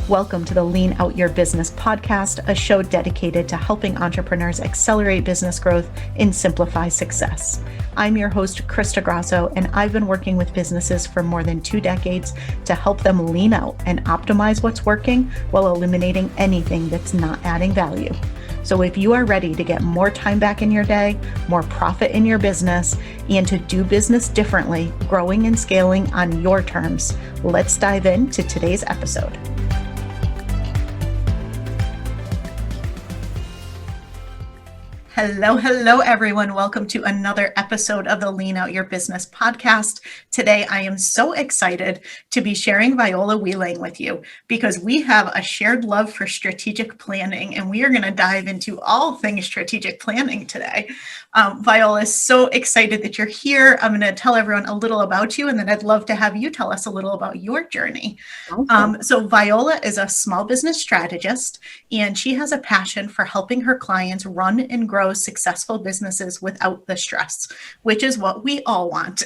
Welcome to the Lean Out Your Business podcast, a show dedicated to helping entrepreneurs accelerate business growth and simplify success. I'm your host, Crista Grasso, and I've been working with businesses for more than 2 decades to help them lean out and optimize what's working while eliminating anything that's not adding value. So if you are ready to get more time back in your day, more profit in your business, and to do business differently, growing and scaling on your terms, let's dive into today's episode. Hello, everyone. Welcome to another episode of the Lean Out Your Business podcast. Today, I am so excited to be sharing Viola Welang with you because we have a shared love for strategic planning, and we are going to dive into all things strategic planning today. Viola is so excited that you're here. I'm going to tell everyone a little about you, and then I'd love to have you tell us a little about your journey. Awesome. So Viola is a small business strategist, and she has a passion for helping her clients run and grow successful businesses without the stress, which is what we all want.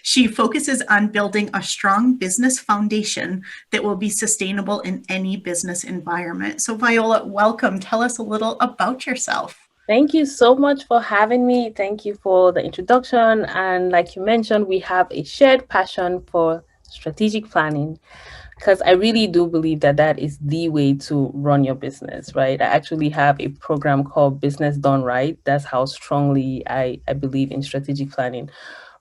She focuses on building a strong business foundation that will be sustainable in any business environment. So Viola, welcome. Tell us a little about yourself. Thank you so much for having me. Thank you for the introduction. And like you mentioned, we have a shared passion for strategic planning, because I really do believe that that is the way to run your business, right? I actually have a program called Business Done Right. That's how strongly I believe in strategic planning.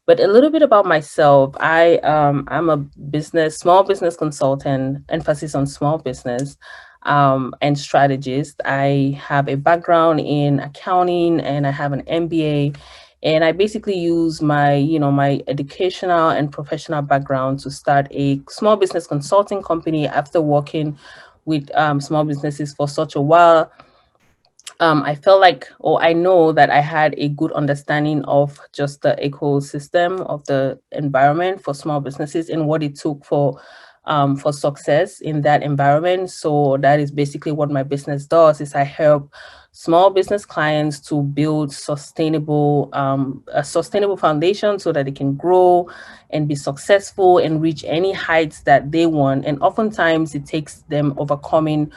But a little bit about myself. I'm a small business consultant, emphasis on small business, and strategist. I have a background in accounting and I have an MBA. And I basically use my educational and professional background to start a small business consulting company after working with small businesses for such a while. I felt like, or I know that I had a good understanding of just the ecosystem of the environment for small businesses and what it took for success in that environment. So that is basically what my business does, is I help small business clients to build a sustainable foundation so that they can grow and be successful and reach any heights that they want. And oftentimes it takes them overcoming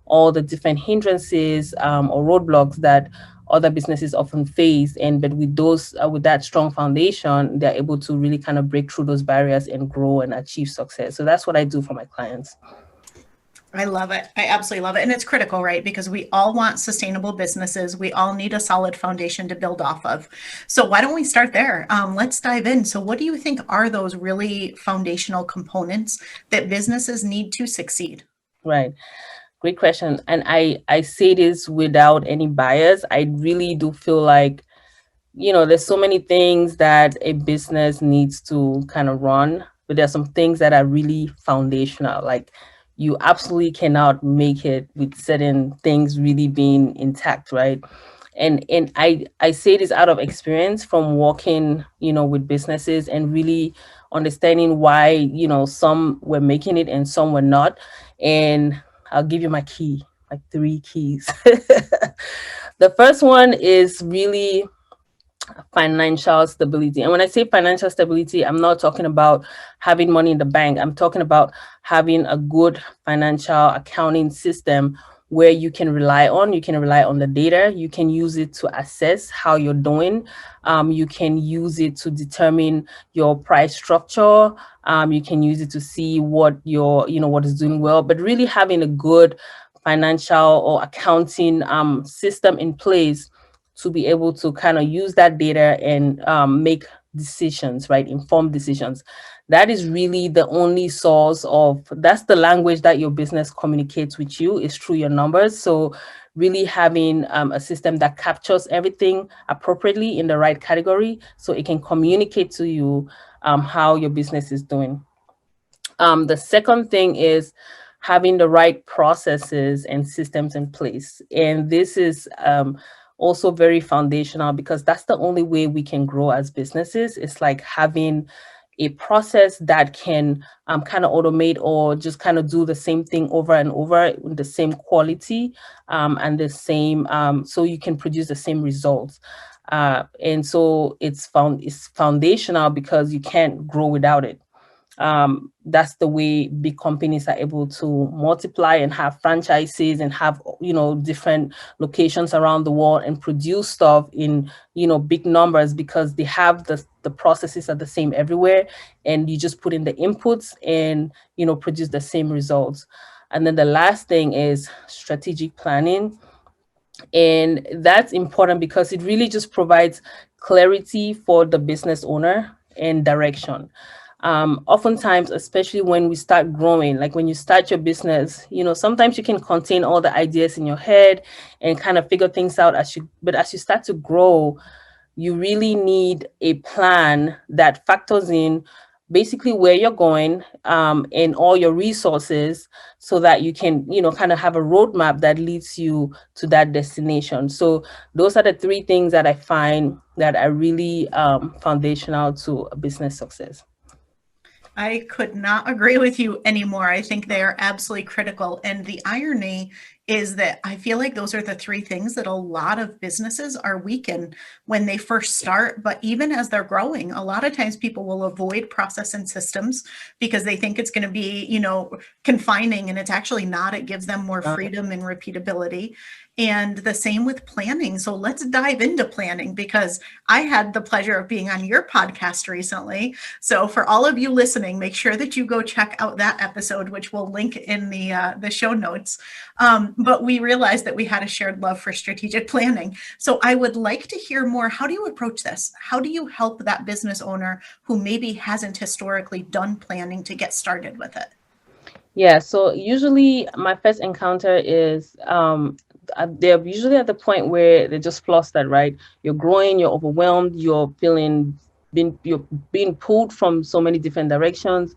all the different hindrances or roadblocks that other businesses often face. But with that strong foundation, they're able to really kind of break through those barriers and grow and achieve success. So that's what I do for my clients. I love it. I absolutely love it. And it's critical, right? Because we all want sustainable businesses. We all need a solid foundation to build off of. So why don't we start there? Let's dive in. So what do you think are those really foundational components that businesses need to succeed? Right. Great question. And I say this without any bias. I really do feel like, there's so many things that a business needs to kind of run, but there's some things that are really foundational. Like, you absolutely cannot make it with certain things really being intact, right? And I say this out of experience from working, with businesses and really understanding why, some were making it and some were not. And I'll give you my 3 keys. The first one is really financial stability. And when I say financial stability, I'm not talking about having money in the bank. I'm talking about having a good financial accounting system where you can rely on the data. You can use it to assess how you're doing. You can use it to determine your price structure. You can use it to see what what is doing well, but really having a good financial or accounting system in place to be able to kind of use that data and make decisions, right? Informed decisions. That is really the only that's the language that your business communicates with you, is through your numbers. So really having a system that captures everything appropriately in the right category so it can communicate to you how your business is doing. The second thing is having the right processes and systems in place. And this is also very foundational, because that's the only way we can grow as businesses. It's like having a process that can kind of automate or just kind of do the same thing over and over with the same quality and the same, so you can produce the same results. And so it's foundational because you can't grow without it. That's the way big companies are able to multiply and have franchises and have, different locations around the world and produce stuff in, big numbers, because they have the processes are the same everywhere, and you just put in the inputs and, produce the same results. And then the last thing is strategic planning. And that's important because it really just provides clarity for the business owner and direction. Oftentimes, especially when we start growing, like when you start your business, sometimes you can contain all the ideas in your head and kind of figure things out but as you start to grow, you really need a plan that factors in basically where you're going, and all your resources, so that you can, kind of have a roadmap that leads you to that destination. So those are the three things that I find that are really foundational to a business success. I could not agree with you anymore. I think they are absolutely critical. And the irony is that I feel like those are the three things that a lot of businesses are weak in when they first start. But even as they're growing, a lot of times people will avoid process and systems because they think it's going to be, confining, and it's actually not. It gives them more freedom and repeatability. And the same with planning. So let's dive into planning, because I had the pleasure of being on your podcast recently. So for all of you listening, make sure that you go check out that episode, which we'll link in the show notes. But we realized that we had a shared love for strategic planning. So I would like to hear more. How do you approach this? How do you help that business owner who maybe hasn't historically done planning to get started with it? Yeah, so usually my first encounter is they're usually at the point where they're just flustered, right? You're growing, you're overwhelmed, you're being pulled from so many different directions.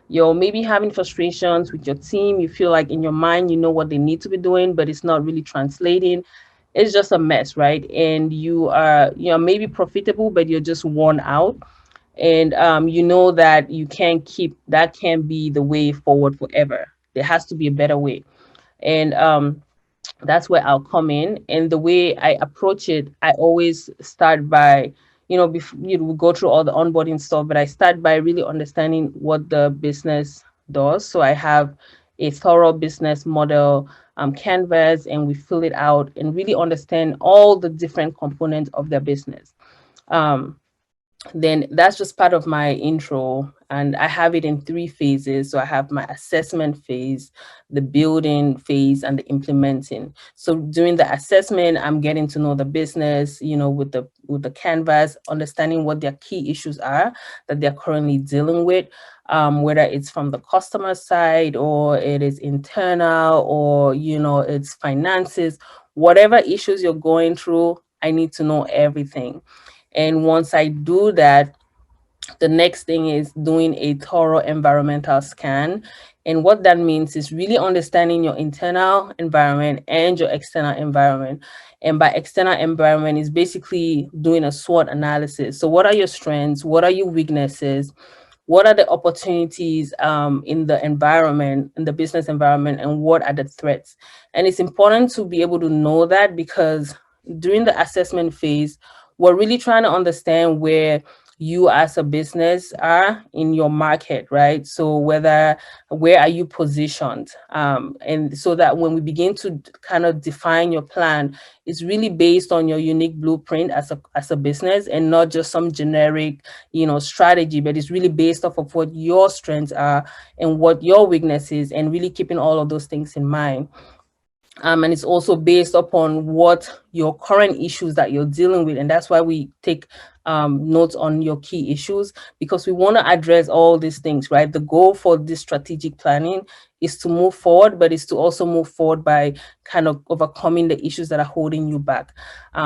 You're maybe having frustrations with your team. You feel like in your mind you know what they need to be doing, but it's not really translating. It's just a mess, right? And you're maybe profitable, but you're just worn out. And you know that that can't be the way forward forever. There has to be a better way. And that's where I'll come in. And the way I approach it, I always start by, before, we go through all the onboarding stuff, but I start by really understanding what the business does. So I have a thorough business model canvas, and we fill it out and really understand all the different components of their business. Um, then that's just part of my intro, and I have it in three phases. So I have my assessment phase, the building phase, and the implementing. So during the assessment, I'm getting to know the business, with the canvas, understanding what their key issues are that they're currently dealing with, whether it's from the customer side, or it is internal, or it's finances. Whatever issues you're going through, I need to know everything. And once I do that, the next thing is doing a thorough environmental scan. And what that means is really understanding your internal environment and your external environment. And by external environment is basically doing a SWOT analysis. So what are your strengths? What are your weaknesses? What are the opportunities in the environment, in the business environment, and what are the threats? And it's important to be able to know that, because during the assessment phase, we're really trying to understand where you as a business are in your market, right? So where are you positioned? And so that when we begin to kind of define your plan, it's really based on your unique blueprint as a business, and not just some generic, strategy, but it's really based off of what your strengths are and what your weakness is, and really keeping all of those things in mind. And it's also based upon what your current issues that you're dealing with. And that's why we take notes on your key issues, because we want to address all these things, right? The goal for this strategic planning is to move forward, but it's to also move forward by kind of overcoming the issues that are holding you back.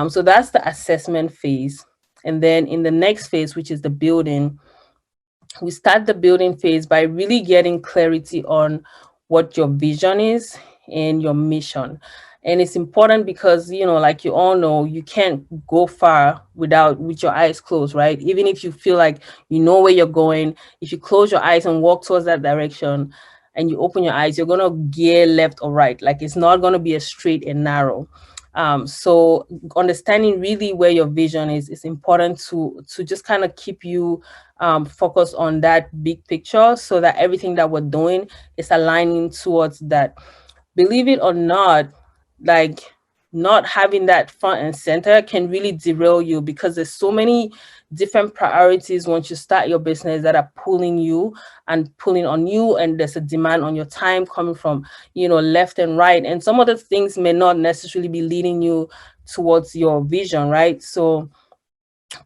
So that's the assessment phase. And then in the next phase, which is the building, we start the building phase by really getting clarity on what your vision is and your mission. And it's important because, like you all know, you can't go far with your eyes closed, right? Even if you feel like you know where you're going, if you close your eyes and walk towards that direction and you open your eyes, you're going to gear left or right. Like, it's not going to be a straight and narrow. So understanding really where your vision is important to just kind of keep you focused on that big picture, so that everything that we're doing is aligning towards that. Believe it or not, like, not having that front and center can really derail you, because there's so many different priorities once you start your business that are pulling you and pulling on you, and there's a demand on your time coming from, left and right, and some of the things may not necessarily be leading you towards your vision, right? So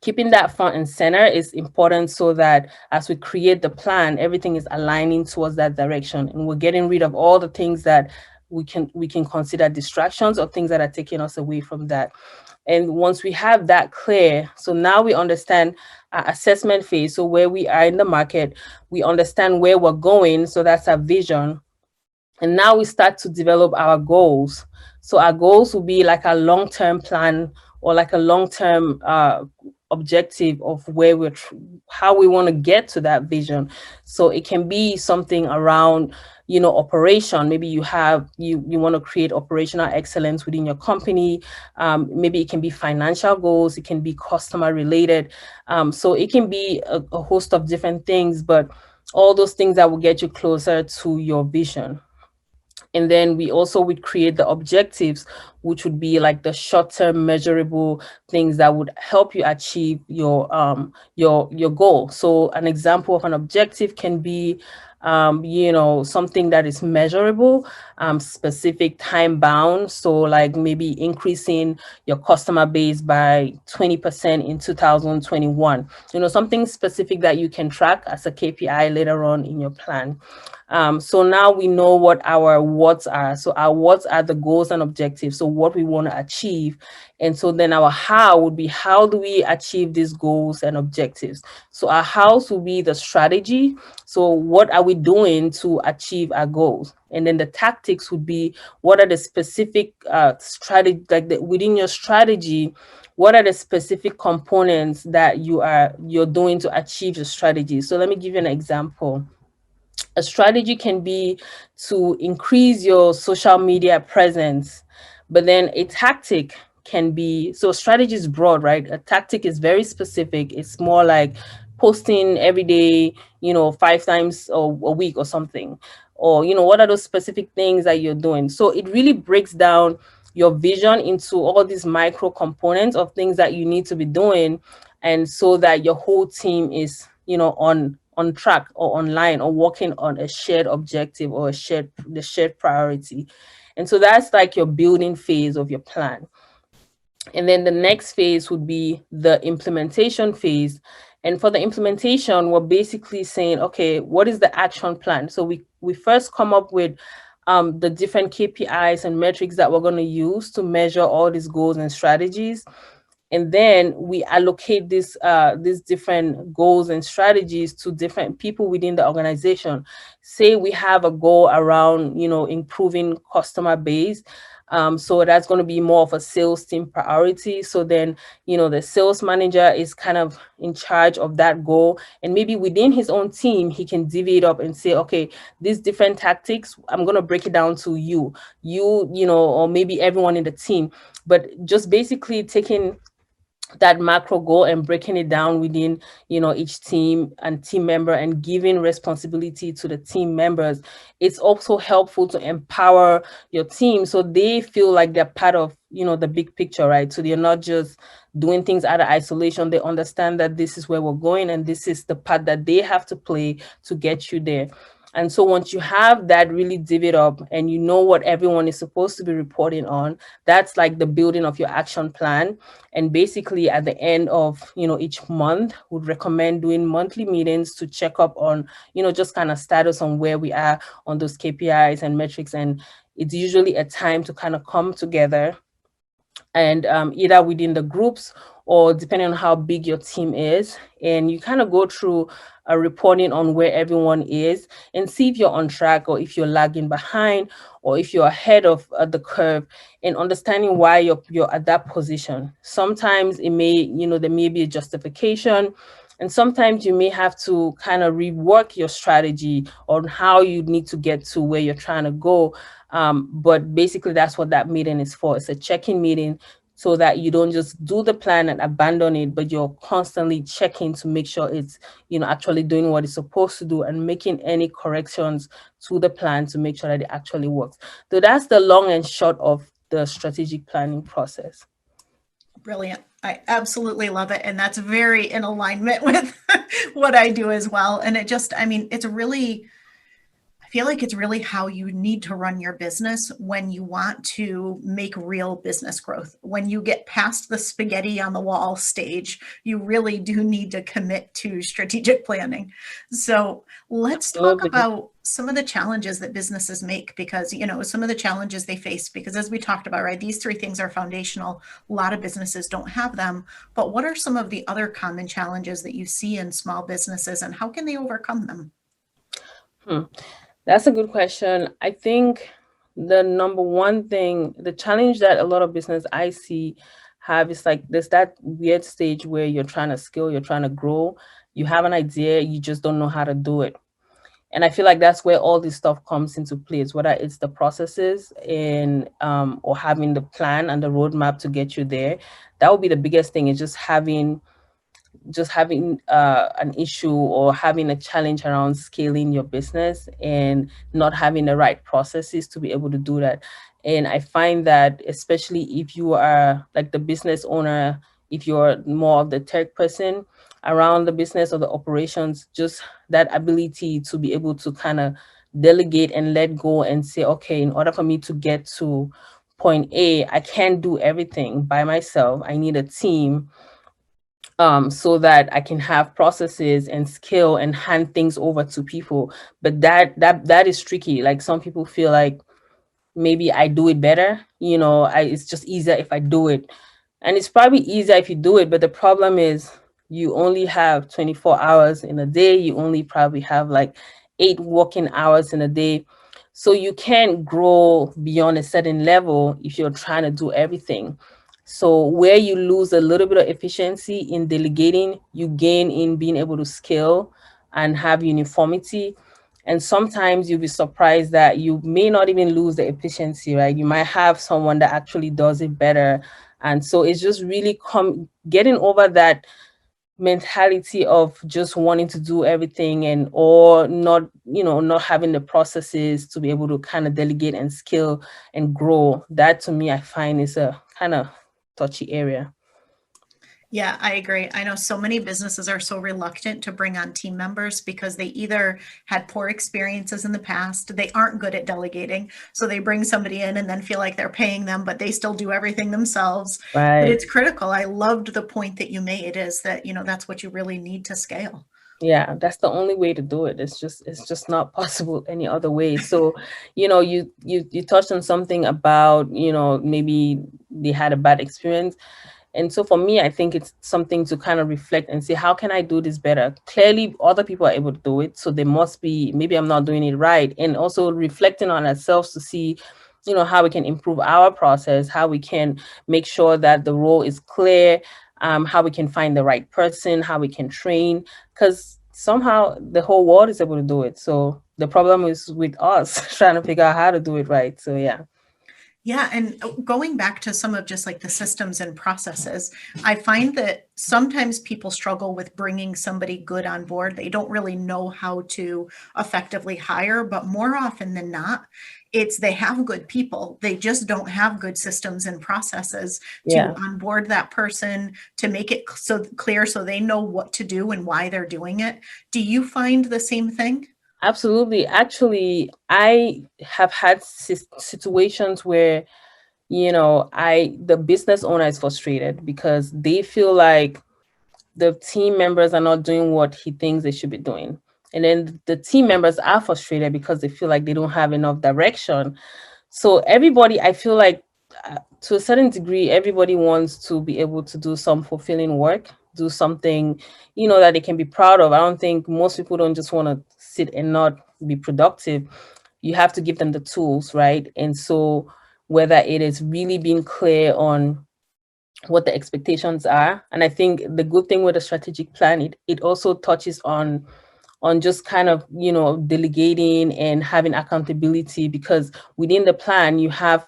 keeping that front and center is important, so that as we create the plan, everything is aligning towards that direction, and we're getting rid of all the things that we can consider distractions, or things that are taking us away from that. And once we have that clear, so now we understand our assessment phase, so where we are in the market, we understand where we're going, so that's our vision. And now we start to develop our goals. So our goals will be like a long-term plan, or like a long-term objective of where how we want to get to that vision. So it can be something around, operation. Maybe you want to create operational excellence within your company. Maybe it can be financial goals, it can be customer related. So it can be a host of different things, but all those things that will get you closer to your vision. And then we also would create the objectives, which would be like the short-term measurable things that would help you achieve your goal. So an example of an objective can be something that is measurable, specific, time bound. So like maybe increasing your customer base by 20% in 2021, something specific that you can track as a KPI later on in your plan. So now we know what our what's are. So our what's are the goals and objectives. So what we want to achieve. And so then our how would be, how do we achieve these goals and objectives? So our hows will be the strategy. So what are we doing to achieve our goals? And then the tactics would be, what are the specific strategy, like within your strategy, what are the specific components that you're doing to achieve your strategy? So let me give you an example. A strategy can be to increase your social media presence, but then a tactic can be, so strategy is broad, right? A tactic is very specific. It's more like posting every day, 5 times a week or something. Or, what are those specific things that you're doing? So it really breaks down your vision into all these micro components of things that you need to be doing, and so that your whole team is, on track or online, or working on a shared objective, or the shared priority. And so that's like your building phase of your plan. And then the next phase would be the implementation phase. And for the implementation, we're basically saying, okay, what is the action plan? So we first come up with the different KPIs and metrics that we're going to use to measure all these goals and strategies. And then we allocate these different goals and strategies to different people within the organization. Say we have a goal around, improving customer base. So that's going to be more of a sales team priority. So then, the sales manager is kind of in charge of that goal. And maybe within his own team, he can divvy it up and say, okay, these different tactics, I'm going to break it down to or maybe everyone in the team. But just basically taking that macro goal and breaking it down within, each team and team member, and giving responsibility to the team members. It's also helpful to empower your team, so they feel like they're part of, the big picture, right? So they're not just doing things out of isolation. They understand that this is where we're going, and this is the part that they have to play to get you there. And so once you have that really divvied up, and you know what everyone is supposed to be reporting on, that's like the building of your action plan. And basically at the end of, each month, would recommend doing monthly meetings to check up on, just kind of status on where we are on those KPIs and metrics. And it's usually a time to kind of come together, and either within the groups, or depending on how big your team is, and you kind of go through a reporting on where everyone is, and see if you're on track, or if you're lagging behind, or if you're ahead of the curve, and understanding why you're at that position. Sometimes it may, there may be a justification, And sometimes you may have to kind of rework your strategy on how you need to get to where you're trying to go. But basically, that's what that meeting is for. It's a check-in meeting so that you don't just do the plan and abandon it, but you're constantly checking to make sure it's, actually doing what it's supposed to do and making any corrections to the plan to make sure that it actually works. So that's the long and short of the strategic planning process. Brilliant. I absolutely love it. And that's very in alignment with what I do as well. And it just, I mean, it's really, I feel like it's really how you need to run your business when you want to make real business growth. When you get past the spaghetti on the wall stage, you really do need to commit to strategic planning. So let's talk Absolutely. about some of the challenges that businesses make, because, some of the challenges they face, because as we talked about, right, these three things are foundational. A lot of businesses don't have them. But what are some of the other common challenges that you see in small businesses, and how can they overcome them? Hmm. That's a good question. I think the number one thing, the challenge that a lot of business I see have is like there's that weird stage where you're trying to scale, you're trying to grow, you have an idea, you just don't know how to do it. And I feel like that's where all this stuff comes into place, whether it's the processes and or having the plan and the roadmap to get you there. That would be the biggest thing, is just having an issue or having a challenge around scaling your business and not having the right processes to be able to do that. And I find that especially if you are like the business owner, if you're more of the tech person around the business or the operations, just that ability to be able to kind of delegate and let go and say, okay, in order for me to get to point A, I can't do everything by myself. I need a team, so that I can have processes and skill and hand things over to people. But that is tricky. Like some people feel like maybe I do it better. It's just easier if I do it. And it's probably easier if you do it, but the problem is you only have 24 hours in a day. You only probably have like 8 working hours in a day. So you can't grow beyond a certain level if you're trying to do everything. So where you lose a little bit of efficiency in delegating, you gain in being able to scale and have uniformity. And sometimes you'll be surprised that you may not even lose the efficiency, right? You might have someone that actually does it better. And so it's just really getting over that mentality of just wanting to do everything, and or not having the processes to be able to kind of delegate and scale and grow. That to me, I find is a kind of touchy area. Yeah, I agree. I know so many businesses are so reluctant to bring on team members because they either had poor experiences in the past, they aren't good at delegating, so they bring somebody in and then feel like they're paying them, but they still do everything themselves. But Right. it's critical. I loved the point that you made, is that, that's what you really need to scale. Yeah, that's the only way to do it. It's just not possible any other way. So, you touched on something about, maybe they had a bad experience. And so for me, I think it's something to kind of reflect and say, how can I do this better? Clearly, other people are able to do it. So they must be, maybe I'm not doing it right. And also reflecting on ourselves to see, how we can improve our process, how we can make sure that the role is clear, how we can find the right person, how we can train, because somehow the whole world is able to do it. So the problem is with us trying to figure out how to do it right. So yeah. Yeah, and going back to some of just like the systems and processes, I find that sometimes people struggle with bringing somebody good on board. They don't really know how to effectively hire, but more often than not, it's they have good people. They just don't have good systems and processes to Yeah. onboard that person, to make it so clear so they know what to do and why they're doing it. Do you find the same thing? Absolutely. Actually, I have had situations where, the business owner is frustrated because they feel like the team members are not doing what he thinks they should be doing. And then the team members are frustrated because they feel like they don't have enough direction. So everybody, I feel like, to a certain degree, everybody wants to be able to do some fulfilling work, do something, that they can be proud of. I don't think most people don't just want to sit and not be productive. You have to give them the tools, right? And so whether it is really being clear on what the expectations are. And I think the good thing with a strategic plan, it also touches on just kind of, delegating and having accountability, because within the plan you have,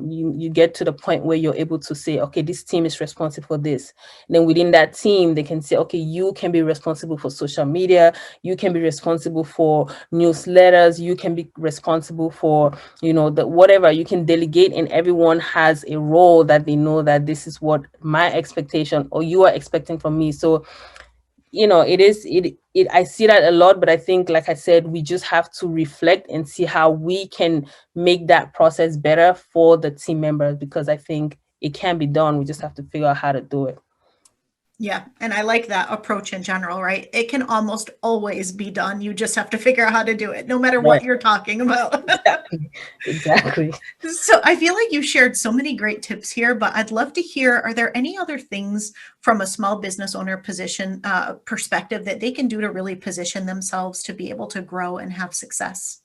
you get to the point where you're able to say, okay, this team is responsible for this. And then within that team they can say, okay, you can be responsible for social media, you can be responsible for newsletters, you can be responsible for, the whatever. You can delegate, and everyone has a role that they know that this is what my expectation or you are expecting from me. So it I see that a lot, but I think, like I said, we just have to reflect and see how we can make that process better for the team members, because I think it can be done. We just have to figure out how to do it. Yeah, and I like that approach in general, right? It can almost always be done. You just have to figure out how to do it, no matter Right. what you're talking about. Exactly. Exactly. So I feel like you shared so many great tips here, but I'd love to hear, are there any other things from a small business owner position perspective that they can do to really position themselves to be able to grow and have success?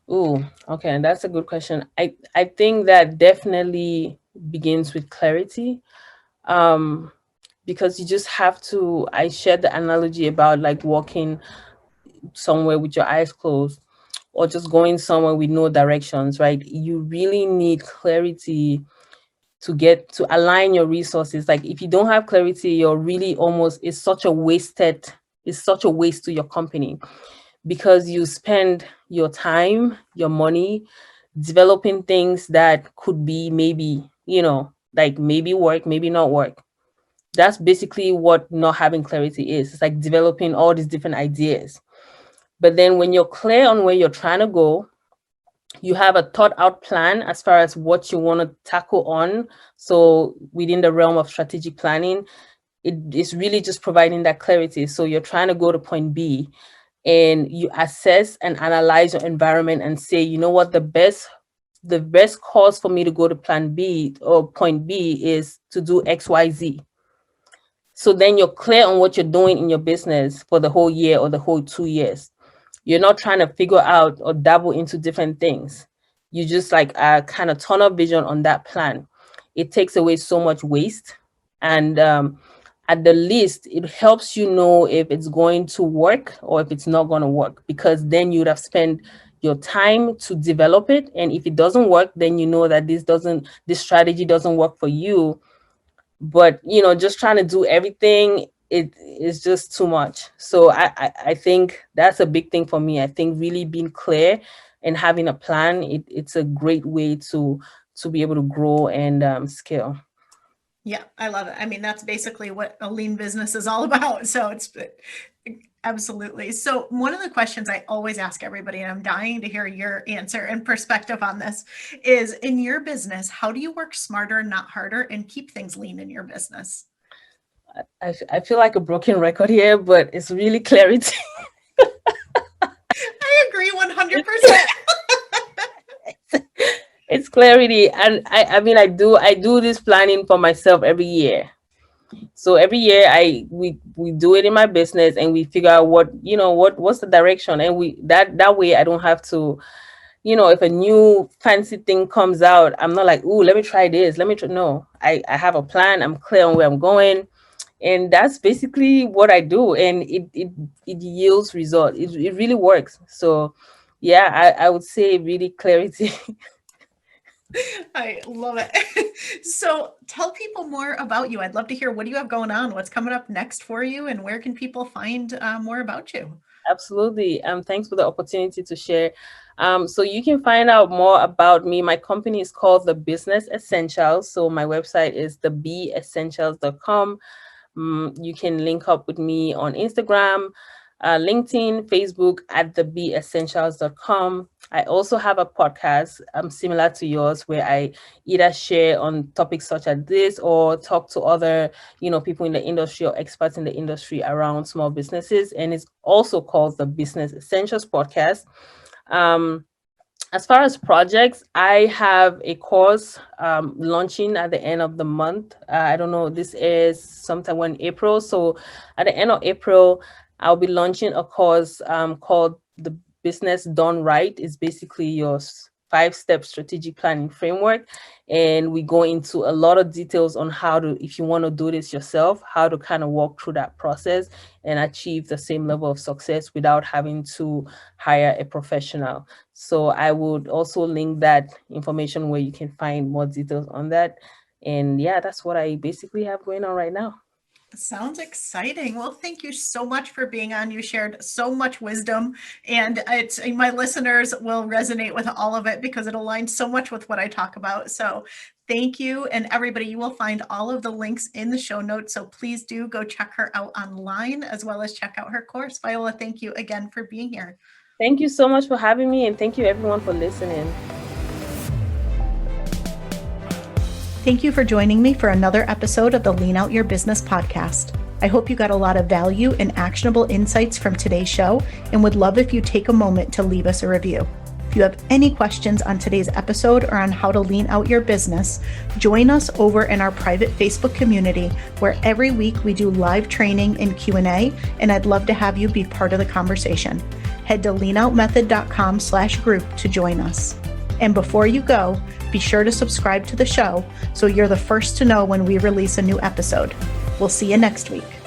Ooh, okay, and that's a good question. I think that definitely begins with clarity. Um, because you just have to, I shared the analogy about like walking somewhere with your eyes closed, or just going somewhere with no directions, right? You really need clarity to get to align your resources. Like if you don't have clarity, you're really almost, it's such a waste to your company, because you spend your time, your money developing things that could be maybe, like maybe work, maybe not work. That's basically what not having clarity is. It's like developing all these different ideas. But then when you're clear on where you're trying to go, you have a thought out plan as far as what you want to tackle on. So within the realm of strategic planning, it is really just providing that clarity. So you're trying to go to point B, and you assess and analyze your environment and say, you know what, the best cause for me to go to plan B or point B is to do XYZ. So then you're clear on what you're doing in your business for the whole year or the whole 2 years. You're not trying to figure out or dabble into different things. You just like kind of tunnel vision on that plan. It takes away so much waste. And at the least, it helps you know if it's going to work or if it's not going to work, because then you'd have spent your time to develop it. And if it doesn't work, then you know that this strategy doesn't work for you. But just trying to do everything, it is just too much. So I think that's a big thing for me. I think really being clear and having a plan, it's a great way to be able to grow and scale. Yeah, I love it. I mean, that's basically what a lean business is all about. So it's absolutely. So one of the questions I always ask everybody, and I'm dying to hear your answer and perspective on this, is in your business, how do you work smarter, not harder, and keep things lean in your business? I feel like a broken record here, but it's really clarity. I agree 100%. It's clarity. And I mean, I do this planning for myself every year. So every year we do it in my business, and we figure out what's the direction, and we that way I don't have to, if a new fancy thing comes out, I'm not like, ooh, let me try this, let me try. No, I have a plan, I'm clear on where I'm going, and that's basically what I do, and it yields result. It really works. So yeah, I would say really clarity. I love it. So tell people more about you. I'd love to hear, what do you have going on? What's coming up next for you? And where can people find more about you? Absolutely. Thanks for the opportunity to share. So you can find out more about me. My company is called The Business Essentials. So my website is thebessentials.com. You can link up with me on Instagram, LinkedIn, Facebook at thebessentials.com. I also have a podcast similar to yours, where I either share on topics such as this, or talk to other, people in the industry or experts in the industry around small businesses. And it's also called the Business Essentials Podcast. Um, as far as projects, I have a course launching at the end of the month. I don't know, this is sometime in April. So at the end of April, I'll be launching a course called The Business Done Right. It's basically your 5-step strategic planning framework. And we go into a lot of details on how to, if you want to do this yourself, how to kind of walk through that process and achieve the same level of success without having to hire a professional. So I would also link that information where you can find more details on that. And yeah, that's what I basically have going on right now. Sounds exciting. Well, thank you so much for being on. You shared so much wisdom, and my listeners will resonate with all of it because it aligns so much with what I talk about. So thank you. And everybody, you will find all of the links in the show notes. So please do go check her out online as well as check out her course. Viola, thank you again for being here. Thank you so much for having me, and thank you everyone for listening. Thank you for joining me for another episode of the Lean Out Your Business podcast. I hope you got a lot of value and actionable insights from today's show and would love if you take a moment to leave us a review. If you have any questions on today's episode or on how to lean out your business, join us over in our private Facebook community where every week we do live training and Q&A, and I'd love to have you be part of the conversation. Head to leanoutmethod.com/group to join us. And before you go, be sure to subscribe to the show so you're the first to know when we release a new episode. We'll see you next week.